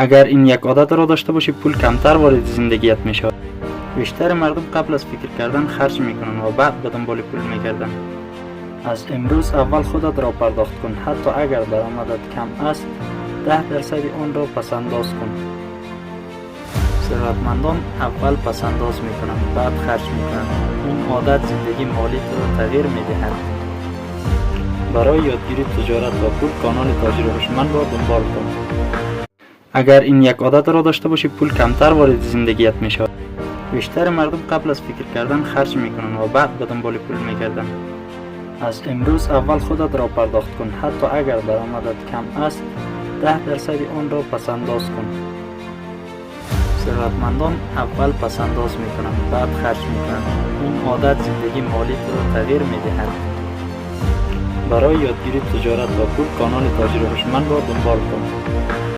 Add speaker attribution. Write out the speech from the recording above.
Speaker 1: اگر این یک عادت را داشته باشی پول کمتر وارد زندگیت میشه. بیشتر مردم قبل از فکر کردن خرج میکنن و بعد به دنبال پول میگردن. از امروز اول خودت را پرداخت کن، حتی اگر درآمدت کم است 10% آن را پسنداز کن. ثروتمندان اول پسنداز میکنند بعد خرج میکنند. این عادت زندگی مالی تو را تغییر میدهد. برای یادگیری تجارت و پول کانال تاجر هوشمند را دنبال کن. اگر این یک عادت را داشته باشی پول کمتر وارد زندگیت میشه. بیشتر مردم قبل از فکر کردن خرج میکنن و بعد به دنبال پول میگردن. از امروز اول خودت را پرداخت کن، حتی اگر درآمدت کم است 10% آن را پسنداز کن. ثروتمندان اول پسنداز میکنند بعد خرج میکنند. این عادت زندگی مالی تو را تغییر میدهد. برای یادگیری تجارت و پول کانال تاجر هوشمند را دنبال کن.